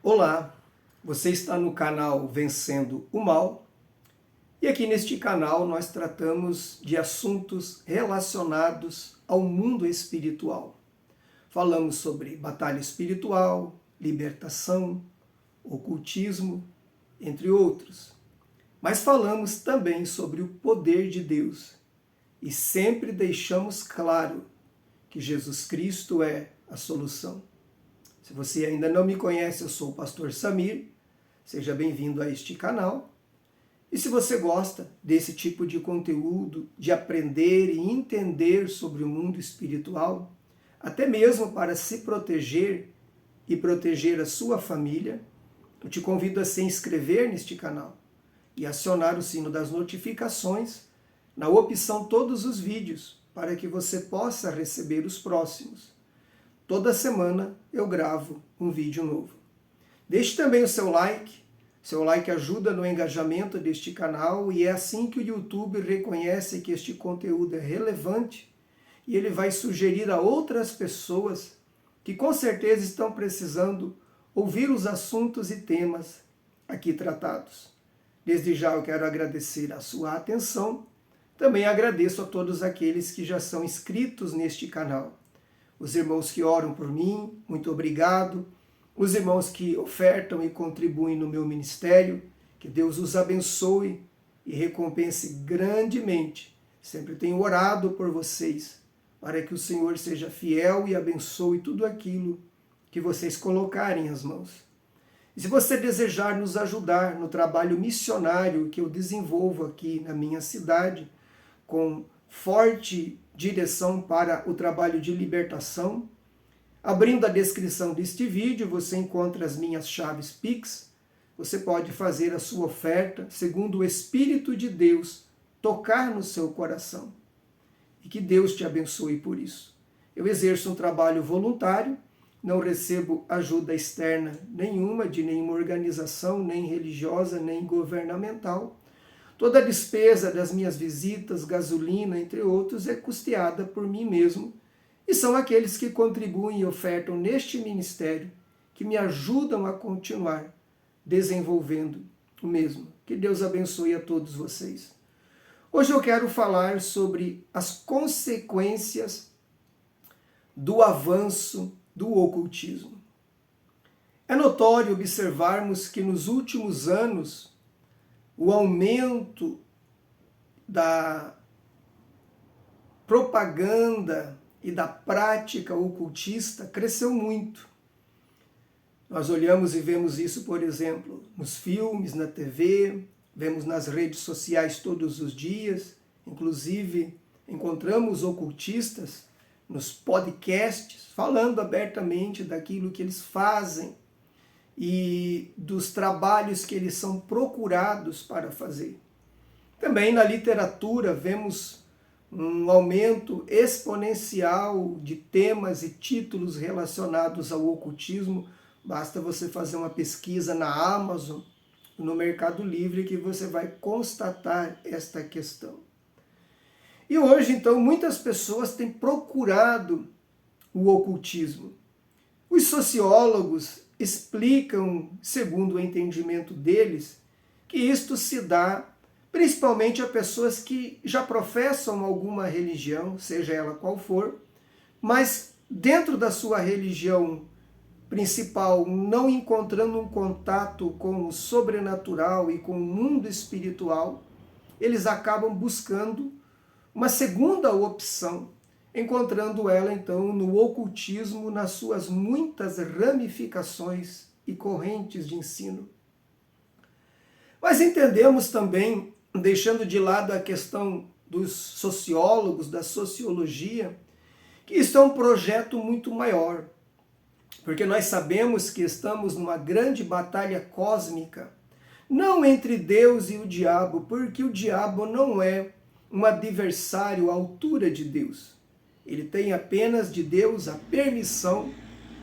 Olá, você está no canal Vencendo o Mal e aqui neste canal nós tratamos de assuntos relacionados ao mundo espiritual. Falamos sobre batalha espiritual, libertação, ocultismo, entre outros. Mas falamos também sobre o poder de Deus e sempre deixamos claro que Jesus Cristo é a solução. Se você ainda não me conhece, eu sou o pastor Samir, seja bem-vindo a este canal. E se você gosta desse tipo de conteúdo, de aprender e entender sobre o mundo espiritual, até mesmo para se proteger e proteger a sua família, eu te convido a se inscrever neste canal e acionar o sino das notificações na opção Todos os Vídeos, para que você possa receber os próximos. Toda semana eu gravo um vídeo novo. Deixe também o seu like ajuda no engajamento deste canal e é assim que o YouTube reconhece que este conteúdo é relevante e ele vai sugerir a outras pessoas que com certeza estão precisando ouvir os assuntos e temas aqui tratados. Desde já eu quero agradecer a sua atenção, também agradeço a todos aqueles que já são inscritos neste canal. Os irmãos que oram por mim, muito obrigado. Os irmãos que ofertam e contribuem no meu ministério, que Deus os abençoe e recompense grandemente. Sempre tenho orado por vocês, para que o Senhor seja fiel e abençoe tudo aquilo que vocês colocarem as mãos. E se você desejar nos ajudar no trabalho missionário que eu desenvolvo aqui na minha cidade, com forte direção para o trabalho de libertação, abrindo a descrição deste vídeo, você encontra as minhas chaves Pix. Você pode fazer a sua oferta segundo o Espírito de Deus tocar no seu coração. E que Deus te abençoe por isso. Eu exerço um trabalho voluntário, não recebo ajuda externa nenhuma, de nenhuma organização, nem religiosa, nem governamental. Toda a despesa das minhas visitas, gasolina, entre outros, é custeada por mim mesmo. E são aqueles que contribuem e ofertam neste ministério que me ajudam a continuar desenvolvendo o mesmo. Que Deus abençoe a todos vocês. Hoje eu quero falar sobre as consequências do avanço do ocultismo. É notório observarmos que nos últimos anos o aumento da propaganda e da prática ocultista cresceu muito. Nós olhamos e vemos isso, por exemplo, nos filmes, na TV, vemos nas redes sociais todos os dias, inclusive encontramos ocultistas nos podcasts falando abertamente daquilo que eles fazem e dos trabalhos que eles são procurados para fazer. Também na literatura vemos um aumento exponencial de temas e títulos relacionados ao ocultismo. Basta você fazer uma pesquisa na Amazon, no Mercado Livre, que você vai constatar esta questão. E hoje, então, muitas pessoas têm procurado o ocultismo. Os sociólogos explicam, segundo o entendimento deles, que isto se dá principalmente a pessoas que já professam alguma religião, seja ela qual for, mas dentro da sua religião principal, não encontrando um contato com o sobrenatural e com o mundo espiritual, eles acabam buscando uma segunda opção, encontrando ela então no ocultismo, nas suas muitas ramificações e correntes de ensino. Mas entendemos também, deixando de lado a questão dos sociólogos, da sociologia, que isso é um projeto muito maior, porque nós sabemos que estamos numa grande batalha cósmica, não entre Deus e o diabo, porque o diabo não é um adversário à altura de Deus. Ele tem apenas de Deus a permissão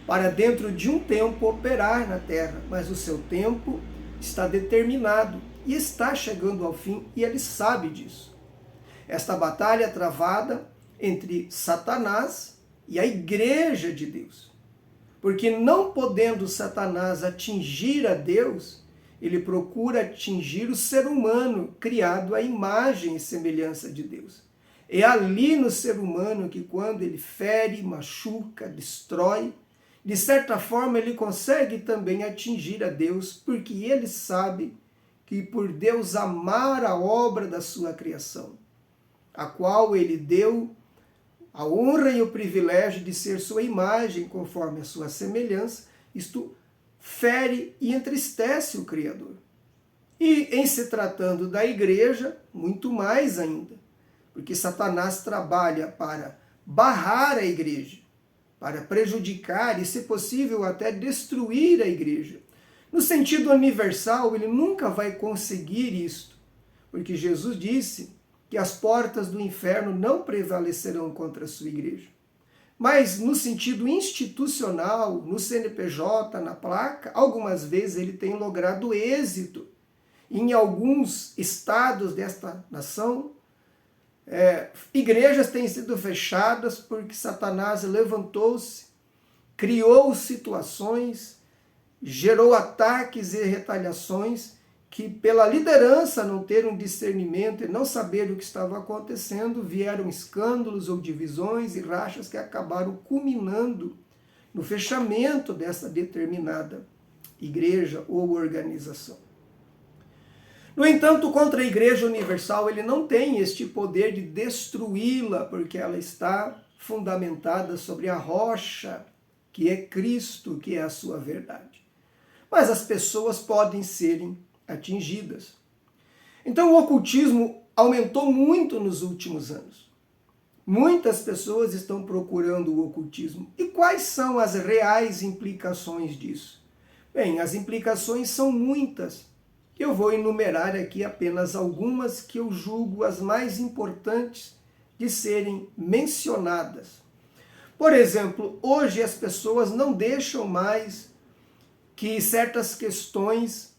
para dentro de um tempo operar na terra, mas o seu tempo está determinado e está chegando ao fim e ele sabe disso. Esta batalha é travada entre Satanás e a Igreja de Deus. Porque não podendo Satanás atingir a Deus, ele procura atingir o ser humano, criado à imagem e semelhança de Deus. É ali no ser humano que, quando ele fere, machuca, destrói, de certa forma ele consegue também atingir a Deus, porque ele sabe que por Deus amar a obra da sua criação, a qual ele deu a honra e o privilégio de ser sua imagem conforme a sua semelhança, isto fere e entristece o Criador. E em se tratando da igreja, muito mais ainda, porque Satanás trabalha para barrar a igreja, para prejudicar e, se possível, até destruir a igreja. No sentido universal, ele nunca vai conseguir isto, porque Jesus disse que as portas do inferno não prevalecerão contra a sua igreja. Mas no sentido institucional, no CNPJ, na placa, algumas vezes ele tem logrado êxito. Em alguns estados desta nação, igrejas têm sido fechadas porque Satanás levantou-se, criou situações, gerou ataques e retaliações que, pela liderança não ter um discernimento e não saber o que estava acontecendo, vieram escândalos ou divisões e rachas que acabaram culminando no fechamento dessa determinada igreja ou organização. No entanto, contra a Igreja Universal, ele não tem este poder de destruí-la, porque ela está fundamentada sobre a rocha, que é Cristo, que é a sua verdade. Mas as pessoas podem serem atingidas. Então, o ocultismo aumentou muito nos últimos anos. Muitas pessoas estão procurando o ocultismo. E quais são as reais implicações disso? Bem, as implicações são muitas. Eu vou enumerar aqui apenas algumas que eu julgo as mais importantes de serem mencionadas. Por exemplo, hoje as pessoas não deixam mais que certas questões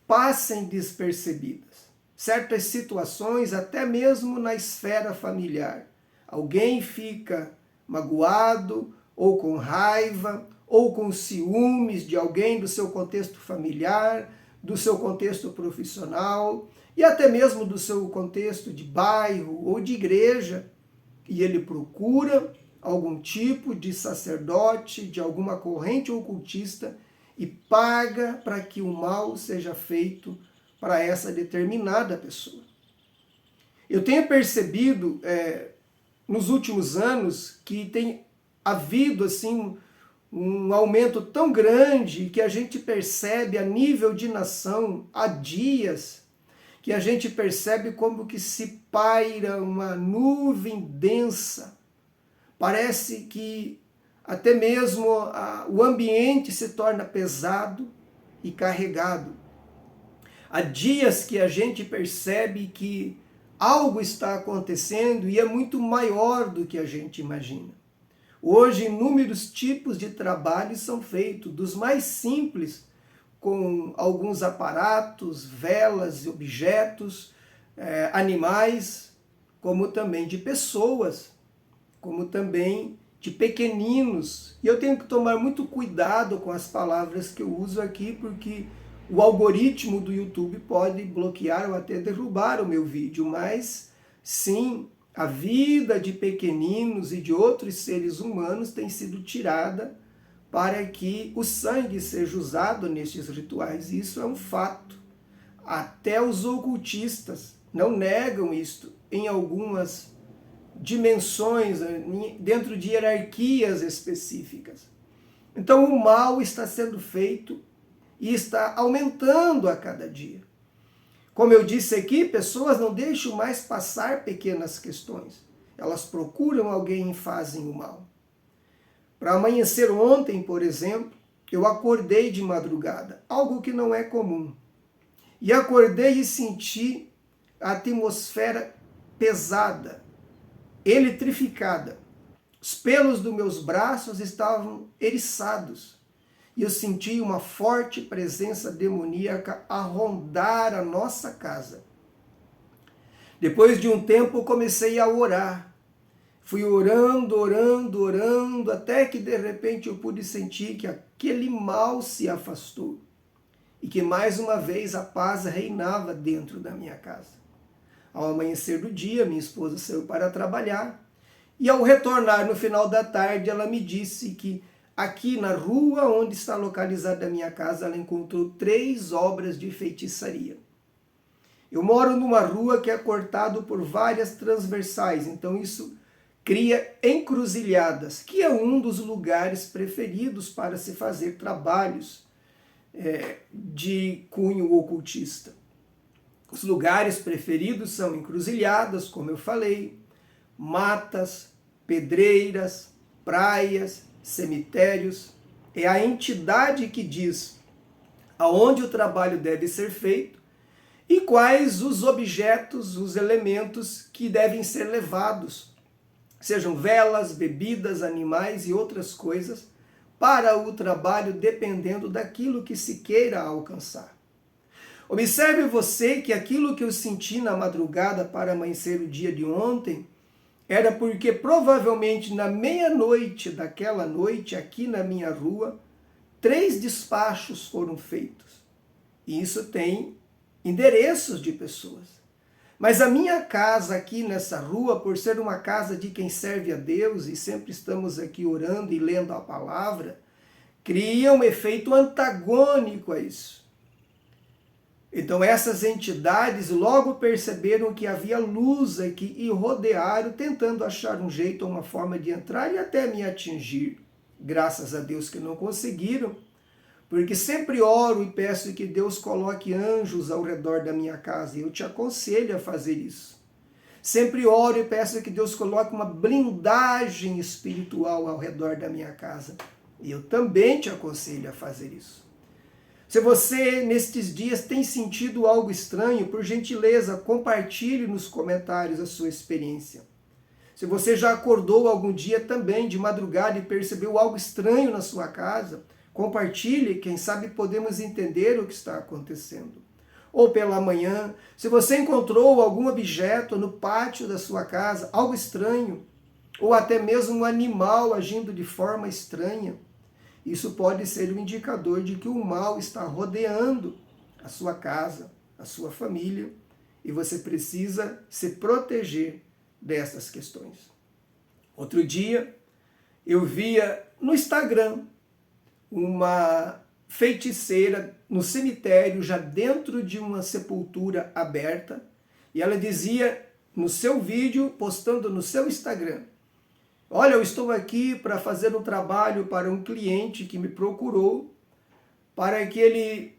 passem despercebidas. Certas situações, até mesmo na esfera familiar. Alguém fica magoado, ou com raiva, ou com ciúmes de alguém do seu contexto familiar, do seu contexto profissional e até mesmo do seu contexto de bairro ou de igreja, e ele procura algum tipo de sacerdote, de alguma corrente ocultista e paga para que o mal seja feito para essa determinada pessoa. Eu tenho percebido nos últimos anos que tem havido assim um aumento tão grande que a gente percebe a nível de nação, há dias, que a gente percebe como que se paira uma nuvem densa. Parece que até mesmo o ambiente se torna pesado e carregado. Há dias que a gente percebe que algo está acontecendo e é muito maior do que a gente imagina. Hoje, inúmeros tipos de trabalhos são feitos, dos mais simples, com alguns aparatos, velas, objetos, animais, como também de pessoas, como também de pequeninos. E eu tenho que tomar muito cuidado com as palavras que eu uso aqui, porque o algoritmo do YouTube pode bloquear ou até derrubar o meu vídeo, mas sim, a vida de pequeninos e de outros seres humanos tem sido tirada para que o sangue seja usado nestes rituais. Isso é um fato. Até os ocultistas não negam isto em algumas dimensões, dentro de hierarquias específicas. Então o mal está sendo feito e está aumentando a cada dia. Como eu disse aqui, pessoas não deixam mais passar pequenas questões. Elas procuram alguém e fazem o mal. Para amanhecer ontem, por exemplo, eu acordei de madrugada, algo que não é comum. E acordei e senti a atmosfera pesada, eletrificada. Os pelos dos meus braços estavam eriçados. E eu senti uma forte presença demoníaca a rondar a nossa casa. Depois de um tempo, eu comecei a orar. Fui orando, orando, orando, até que de repente eu pude sentir que aquele mal se afastou e que mais uma vez a paz reinava dentro da minha casa. Ao amanhecer do dia, minha esposa saiu para trabalhar e ao retornar no final da tarde, ela me disse que aqui na rua onde está localizada a minha casa, ela encontrou 3 obras de feitiçaria. Eu moro numa rua que é cortado por várias transversais, então isso cria encruzilhadas, que é um dos lugares preferidos para se fazer trabalhos de cunho ocultista. Os lugares preferidos são encruzilhadas, como eu falei, matas, pedreiras, praias, cemitérios. É a entidade que diz aonde o trabalho deve ser feito e quais os objetos, os elementos que devem ser levados, sejam velas, bebidas, animais e outras coisas, para o trabalho dependendo daquilo que se queira alcançar. Observe você que aquilo que eu senti na madrugada para amanhecer o dia de ontem era porque provavelmente na meia-noite daquela noite, aqui na minha rua, 3 despachos foram feitos. E isso tem endereços de pessoas. Mas a minha casa aqui nessa rua, por ser uma casa de quem serve a Deus, e sempre estamos aqui orando e lendo a palavra, cria um efeito antagônico a isso. Então essas entidades logo perceberam que havia luz aqui e rodearam, tentando achar um jeito ou uma forma de entrar e até me atingir. Graças a Deus que não conseguiram, porque sempre oro e peço que Deus coloque anjos ao redor da minha casa, e eu te aconselho a fazer isso. Sempre oro e peço que Deus coloque uma blindagem espiritual ao redor da minha casa, e eu também te aconselho a fazer isso. Se você, nestes dias, tem sentido algo estranho, por gentileza, compartilhe nos comentários a sua experiência. Se você já acordou algum dia também de madrugada e percebeu algo estranho na sua casa, compartilhe, quem sabe podemos entender o que está acontecendo. Ou pela manhã, se você encontrou algum objeto no pátio da sua casa, algo estranho, ou até mesmo um animal agindo de forma estranha, isso pode ser um indicador de que o mal está rodeando a sua casa, a sua família, e você precisa se proteger dessas questões. Outro dia, eu via no Instagram uma feiticeira no cemitério, já dentro de uma sepultura aberta, e ela dizia no seu vídeo, postando no seu Instagram: olha, eu estou aqui para fazer um trabalho para um cliente que me procurou, para que ele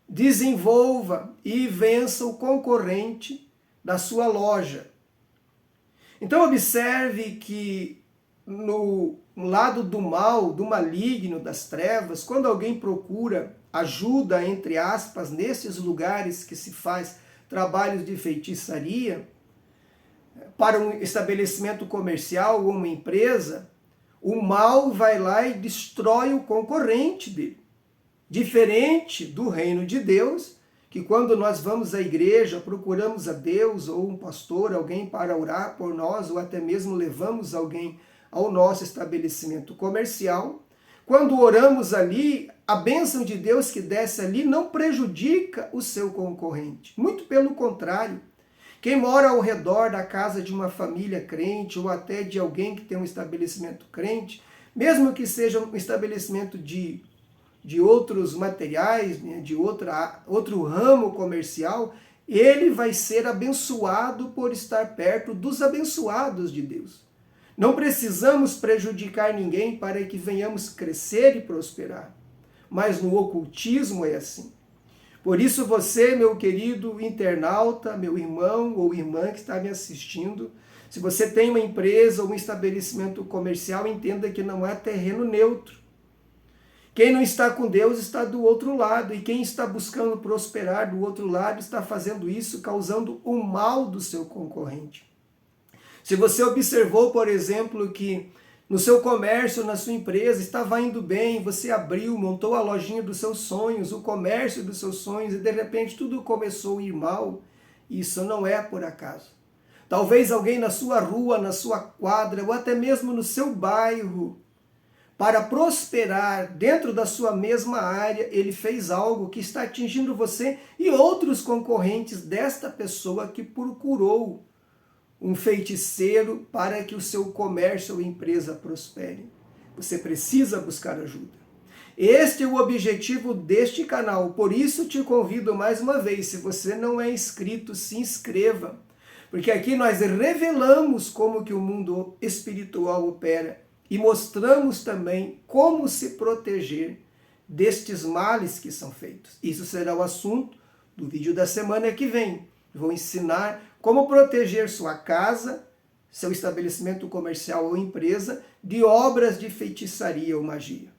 desenvolva e vença o concorrente da sua loja. Então observe que no lado do mal, do maligno, das trevas, quando alguém procura ajuda, entre aspas, nesses lugares que se faz trabalhos de feitiçaria, para um estabelecimento comercial ou uma empresa, o mal vai lá e destrói o concorrente dele. Diferente do reino de Deus, que quando nós vamos à igreja, procuramos a Deus ou um pastor, alguém para orar por nós, ou até mesmo levamos alguém ao nosso estabelecimento comercial, quando oramos ali, a bênção de Deus que desce ali não prejudica o seu concorrente. Muito pelo contrário. Quem mora ao redor da casa de uma família crente ou até de alguém que tem um estabelecimento crente, mesmo que seja um estabelecimento de outros materiais, né, de outro ramo comercial, ele vai ser abençoado por estar perto dos abençoados de Deus. Não precisamos prejudicar ninguém para que venhamos crescer e prosperar. Mas no ocultismo é assim. Por isso você, meu querido internauta, meu irmão ou irmã que está me assistindo, se você tem uma empresa ou um estabelecimento comercial, entenda que não é terreno neutro. Quem não está com Deus está do outro lado, e quem está buscando prosperar do outro lado está fazendo isso, causando o mal do seu concorrente. Se você observou, por exemplo, que no seu comércio, na sua empresa, estava indo bem, você abriu, montou a lojinha dos seus sonhos, o comércio dos seus sonhos, e de repente tudo começou a ir mal, isso não é por acaso. talvez alguém na sua rua, na sua quadra, ou até mesmo no seu bairro, para prosperar dentro da sua mesma área, ele fez algo que está atingindo você e outros concorrentes desta pessoa que procurou um feiticeiro para que o seu comércio ou empresa prospere. Você precisa buscar ajuda. Este é o objetivo deste canal, por isso te convido mais uma vez, se você não é inscrito, se inscreva, porque aqui nós revelamos como que o mundo espiritual opera e mostramos também como se proteger destes males que são feitos. Isso será o assunto do vídeo da semana que vem. Vou ensinar como proteger sua casa, seu estabelecimento comercial ou empresa de obras de feitiçaria ou magia.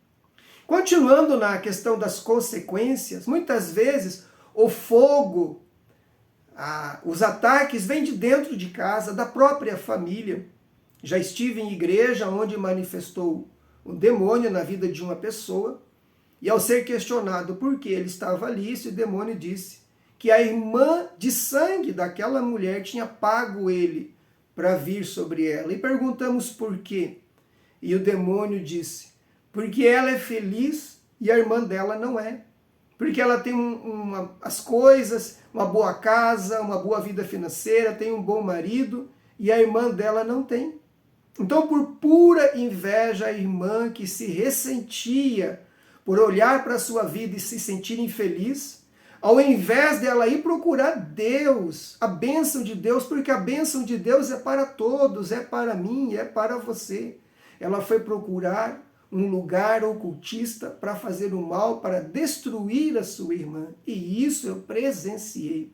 Continuando na questão das consequências, muitas vezes o fogo, os ataques vêm de dentro de casa, da própria família. Já estive em igreja onde manifestou um demônio na vida de uma pessoa, e ao ser questionado por que ele estava ali, esse demônio disse que a irmã de sangue daquela mulher tinha pago ele para vir sobre ela. E perguntamos por quê. E o demônio disse, porque ela é feliz e a irmã dela não é. Porque ela tem as coisas, uma boa casa, uma boa vida financeira, tem um bom marido, e a irmã dela não tem. Então, por pura inveja, a irmã que se ressentia por olhar para a sua vida e se sentir infeliz, ao invés dela ir procurar Deus, a bênção de Deus, porque a bênção de Deus é para todos, é para mim, é para você. Ela foi procurar um lugar ocultista para fazer o mal, para destruir a sua irmã. E isso eu presenciei.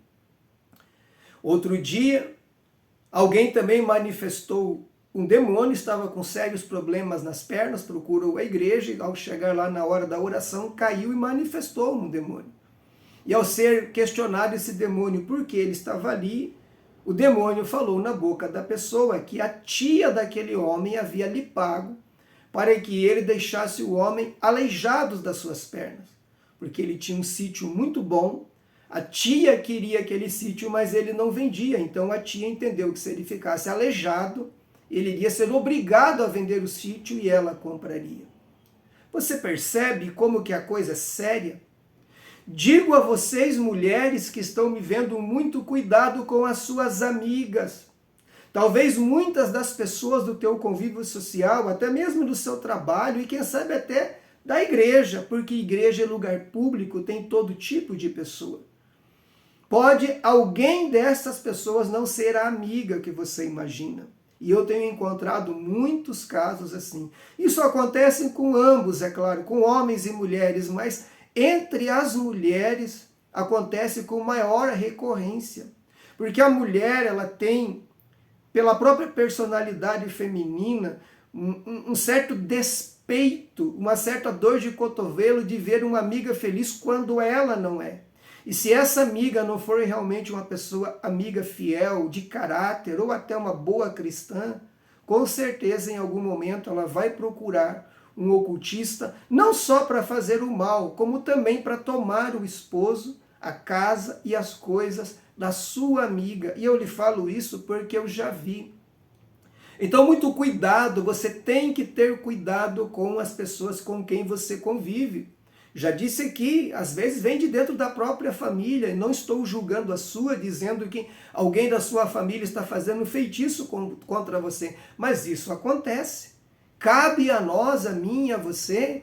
Outro dia, alguém também manifestou um demônio, estava com sérios problemas nas pernas, procurou a igreja e ao chegar lá na hora da oração, caiu e manifestou um demônio. E ao ser questionado esse demônio por que ele estava ali, o demônio falou na boca da pessoa que a tia daquele homem havia lhe pago para que ele deixasse o homem aleijado das suas pernas, porque ele tinha um sítio muito bom, a tia queria aquele sítio, mas ele não vendia, então a tia entendeu que se ele ficasse aleijado, ele iria ser obrigado a vender o sítio e ela compraria. Você percebe como que a coisa é séria? Digo a vocês, mulheres que estão me vendo, muito cuidado com as suas amigas. Talvez muitas das pessoas do teu convívio social, até mesmo do seu trabalho e quem sabe até da igreja, porque igreja é lugar público, tem todo tipo de pessoa. Pode alguém dessas pessoas não ser a amiga que você imagina. E eu tenho encontrado muitos casos assim. Isso acontece com ambos, é claro, com homens e mulheres, mas entre as mulheres acontece com maior recorrência. Porque a mulher, ela tem, pela própria personalidade feminina, um certo despeito, uma certa dor de cotovelo de ver uma amiga feliz quando ela não é. E se essa amiga não for realmente uma pessoa amiga fiel, de caráter, ou até uma boa cristã, com certeza em algum momento ela vai procurar um ocultista, não só para fazer o mal, como também para tomar o esposo, a casa e as coisas da sua amiga. E eu lhe falo isso porque eu já vi. Então, muito cuidado, você tem que ter cuidado com as pessoas com quem você convive. Já disse aqui, às vezes vem de dentro da própria família, e não estou julgando a sua, dizendo que alguém da sua família está fazendo feitiço contra você, mas isso acontece. Cabe a nós, a mim, a você,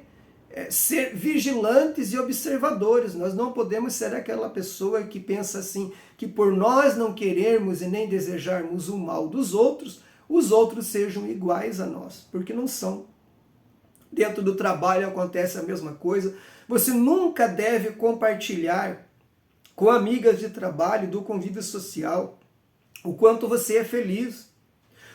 ser vigilantes e observadores. Nós não podemos ser aquela pessoa que pensa assim, que por nós não querermos e nem desejarmos o mal dos outros, os outros sejam iguais a nós, porque não são. Dentro do trabalho acontece a mesma coisa. Você nunca deve compartilhar com amigas de trabalho, do convívio social, o quanto você é feliz,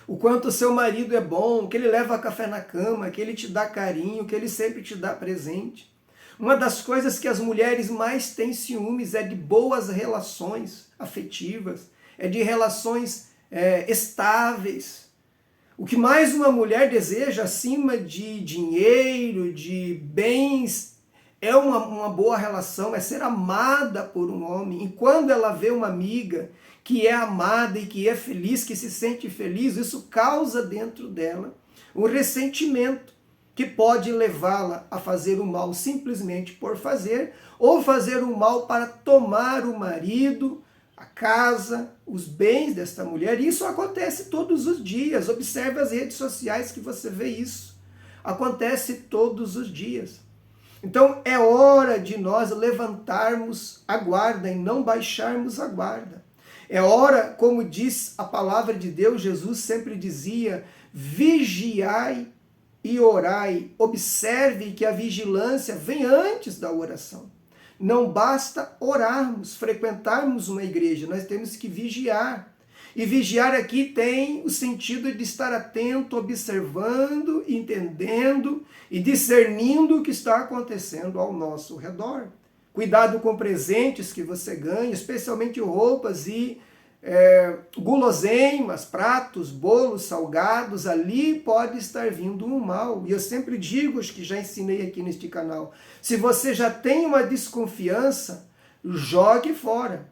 o quanto o seu marido é bom, que ele leva café na cama, que ele te dá carinho, que ele sempre te dá presente. Uma das coisas que as mulheres mais têm ciúmes é de boas relações afetivas, é de relações estáveis. O que mais uma mulher deseja, acima de dinheiro, de bens é uma boa relação, é ser amada por um homem. E quando ela vê uma amiga que é amada e que é feliz, que se sente feliz, isso causa dentro dela um ressentimento que pode levá-la a fazer o mal simplesmente por fazer, ou fazer o mal para tomar o marido, a casa, os bens desta mulher. Isso acontece todos os dias. Observe as redes sociais que você vê isso. Acontece todos os dias. Então é hora de nós levantarmos a guarda e não baixarmos a guarda. É hora, como diz a palavra de Deus, Jesus sempre dizia, vigiai e orai. Observe que a vigilância vem antes da oração. Não basta orarmos, frequentarmos uma igreja, nós temos que vigiar. E vigiar aqui tem o sentido de estar atento, observando, entendendo e discernindo o que está acontecendo ao nosso redor. Cuidado com presentes que você ganha, especialmente roupas e guloseimas, pratos, bolos, salgados, ali pode estar vindo um mal. E eu sempre digo, acho que já ensinei aqui neste canal, se você já tem uma desconfiança, jogue fora.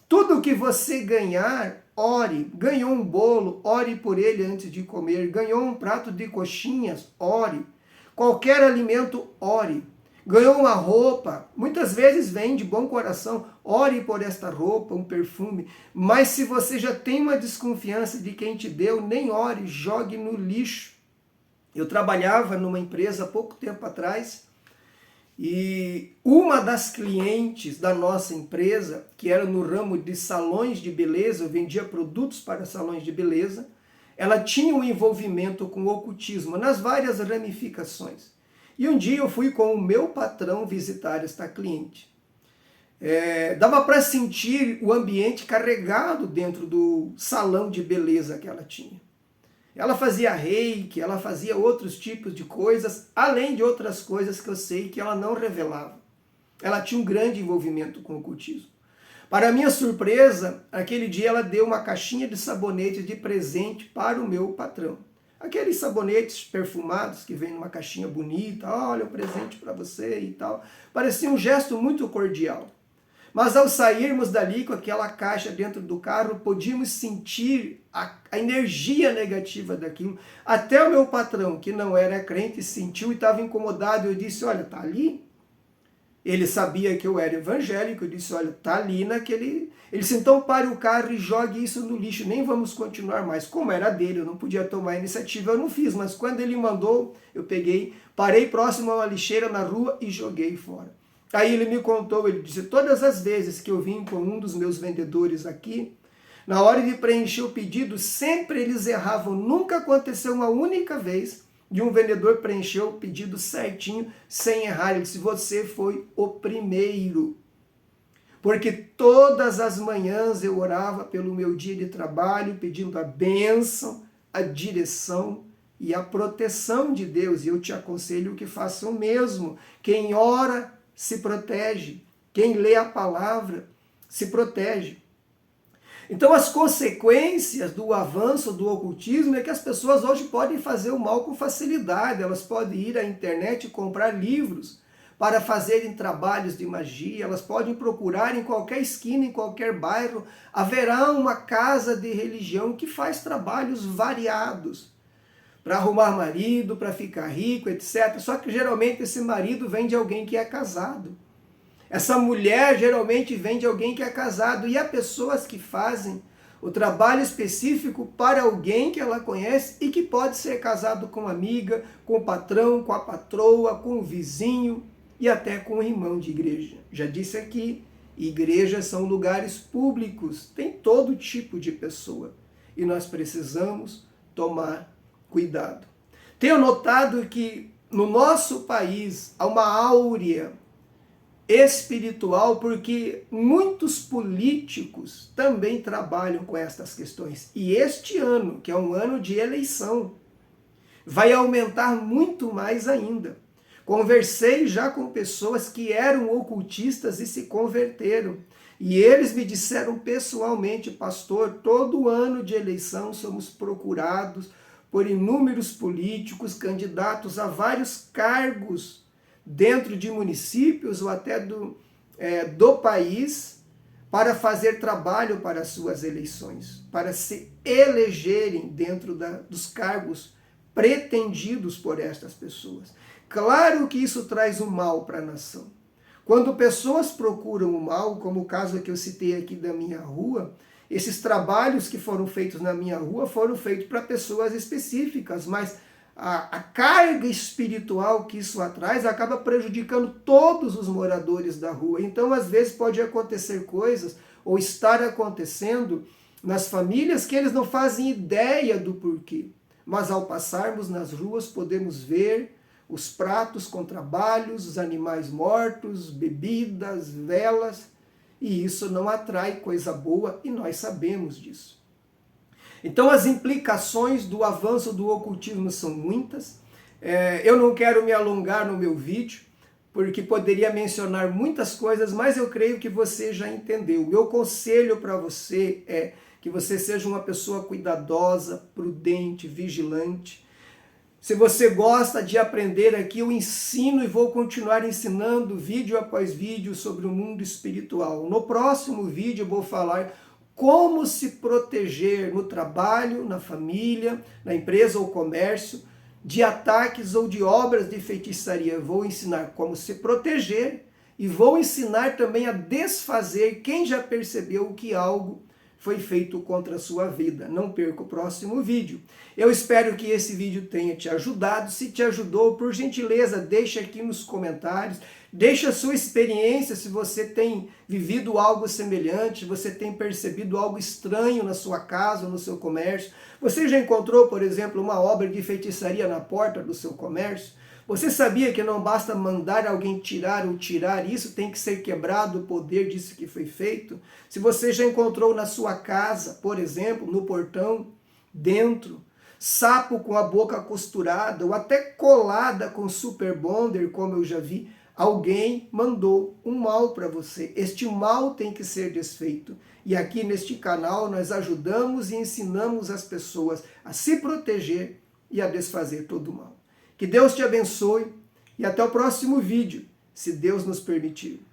Tudo que você ganhar, ore. Ganhou um bolo, ore por ele antes de comer. Ganhou um prato de coxinhas, ore. Qualquer alimento, ore. Ganhou uma roupa, muitas vezes vem de bom coração, ore por esta roupa, um perfume. Mas se você já tem uma desconfiança de quem te deu, nem ore, jogue no lixo. Eu trabalhava numa empresa há pouco tempo atrás, e uma das clientes da nossa empresa, que era no ramo de salões de beleza, eu vendia produtos para salões de beleza, ela tinha um envolvimento com o ocultismo nas várias ramificações. E um dia eu fui com o meu patrão visitar esta cliente. Dava para sentir o ambiente carregado dentro do salão de beleza que ela tinha. Ela fazia reiki, ela fazia outros tipos de coisas, além de outras coisas que eu sei que ela não revelava. Ela tinha um grande envolvimento com o ocultismo. Para minha surpresa, aquele dia ela deu uma caixinha de sabonetes de presente para o meu patrão. Aqueles sabonetes perfumados que vem numa caixinha bonita, olha o presente para você e tal. Parecia um gesto muito cordial. Mas ao sairmos dali com aquela caixa dentro do carro, podíamos sentir a energia negativa daquilo. Até o meu patrão, que não era crente, sentiu e estava incomodado. Eu disse, olha, tá ali. Ele sabia que eu era evangélico. Eu disse, olha, tá ali naquele... Ele disse, então pare o carro e jogue isso no lixo. Nem vamos continuar mais. Como era dele, eu não podia tomar a iniciativa, eu não fiz. Mas quando ele mandou, eu peguei, parei próximo a uma lixeira na rua e joguei fora. Aí ele me contou, ele disse, todas as vezes que eu vim com um dos meus vendedores aqui, na hora de preencher o pedido, sempre eles erravam. Nunca aconteceu uma única vez de um vendedor preencher o pedido certinho, sem errar. Ele disse, você foi o primeiro. Porque todas as manhãs eu orava pelo meu dia de trabalho, pedindo a bênção, a direção e a proteção de Deus. E eu te aconselho que faça o mesmo. Quem ora, se protege. Quem lê a palavra se protege. Então as consequências do avanço do ocultismo é que as pessoas hoje podem fazer o mal com facilidade. Elas podem ir à internet e comprar livros para fazerem trabalhos de magia. Elas podem procurar em qualquer esquina, em qualquer bairro. Haverá uma casa de religião que faz trabalhos variados para arrumar marido, para ficar rico, etc. Só que geralmente esse marido vem de alguém que é casado. Essa mulher geralmente vem de alguém que é casado. E há pessoas que fazem o trabalho específico para alguém que ela conhece e que pode ser casado com uma amiga, com o patrão, com a patroa, com o vizinho e até com o irmão de igreja. Já disse aqui, igrejas são lugares públicos, tem todo tipo de pessoa. E nós precisamos tomar cuidado. Tenho notado que no nosso país há uma áurea espiritual, porque muitos políticos também trabalham com estas questões. E este ano, que é um ano de eleição, vai aumentar muito mais ainda. Conversei já com pessoas que eram ocultistas e se converteram. E eles me disseram pessoalmente, pastor, todo ano de eleição somos procurados por inúmeros políticos, candidatos a vários cargos dentro de municípios ou até do país para fazer trabalho para as suas eleições, para se elegerem dentro dos cargos pretendidos por estas pessoas. Claro que isso traz um mal para a nação. Quando pessoas procuram o mal, como o caso que eu citei aqui da minha rua, esses trabalhos que foram feitos na minha rua foram feitos para pessoas específicas, mas a carga espiritual que isso traz acaba prejudicando todos os moradores da rua. Então, às vezes, pode acontecer coisas, ou estar acontecendo nas famílias que eles não fazem ideia do porquê. Mas ao passarmos nas ruas, podemos ver os pratos com trabalhos, os animais mortos, bebidas, velas, e isso não atrai coisa boa, e nós sabemos disso. Então as implicações do avanço do ocultismo são muitas. Eu não quero me alongar no meu vídeo, porque poderia mencionar muitas coisas, mas eu creio que você já entendeu. O meu conselho para você é que você seja uma pessoa cuidadosa, prudente, vigilante. Se você gosta de aprender aqui, eu ensino e vou continuar ensinando vídeo após vídeo sobre o mundo espiritual. No próximo vídeo eu vou falar como se proteger no trabalho, na família, na empresa ou comércio, de ataques ou de obras de feitiçaria. Eu vou ensinar como se proteger e vou ensinar também a desfazer quem já percebeu que algo foi feito contra a sua vida. Não perca o próximo vídeo. Eu espero que esse vídeo tenha te ajudado. Se te ajudou, por gentileza, deixa aqui nos comentários. Deixa a sua experiência, se você tem vivido algo semelhante, você tem percebido algo estranho na sua casa ou no seu comércio. Você já encontrou, por exemplo, uma obra de feitiçaria na porta do seu comércio? Você sabia que não basta mandar alguém tirar ou tirar, isso tem que ser quebrado o poder disso que foi feito? Se você já encontrou na sua casa, por exemplo, no portão, dentro, sapo com a boca costurada ou até colada com super bonder, como eu já vi, alguém mandou um mal para você. Este mal tem que ser desfeito. E aqui neste canal nós ajudamos e ensinamos as pessoas a se proteger e a desfazer todo o mal. Que Deus te abençoe e até o próximo vídeo, se Deus nos permitir.